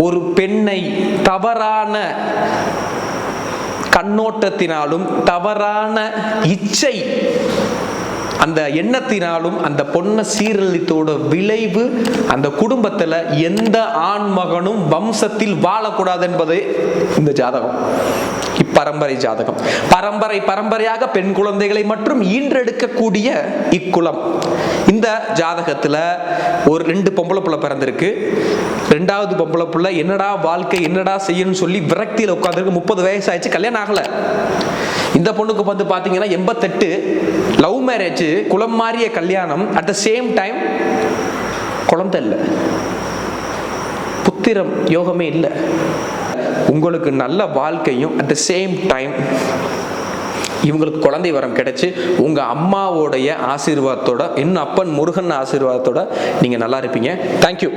ஒரு பெண்ணை தவறான கண்ணோட்டத்தினாலும் தவறான இச்சை அந்த எண்ணத்தினாலும் அந்த பொண்ணை சீரழித்தோட விளைவு அந்த குடும்பத்துல எந்த ஆண் மகனும் வம்சத்தில் வாழக்கூடாது என்பது இந்த ஜாதகம். இப்பரம்பரை ஜாதகம். பரம்பரையாக பெண் குழந்தைகளை மற்றும் ஈன்றெடுக்கக்கூடிய இக்குலம். இந்த ஜாதகத்துல ஒரு 2 பொம்பளை பிள்ளை பிறந்திருக்கு. 2வது பொம்பளை பிள்ளை என்னடா வாழ்க்கை என்னடா செய்யணும்னு சொல்லி விரக்தியில உட்கார்ந்துருக்கு. 30 வயசு ஆயிடுச்சு, கல்யாணம் ஆகல. இந்த பொண்ணுக்கு வந்து பாத்தீங்கன்னா 88, லவ் மேரேஜ், குலம் மாறிய கல்யாணம், அட் த சேம் டைம் குழந்தை இல்லை, புத்திரம் யோகமே இல்லை. உங்களுக்கு நல்ல வாழ்க்கையும் அட் த சேம் டைம் இவங்களுக்கு குழந்தை வரம் கிடைச்சு உங்க அம்மாவோடைய ஆசீர்வாதத்தோட, இன்னும் அப்பன் முருகன் ஆசீர்வாதத்தோட நீங்க நல்லா இருப்பீங்க. தேங்க்யூ.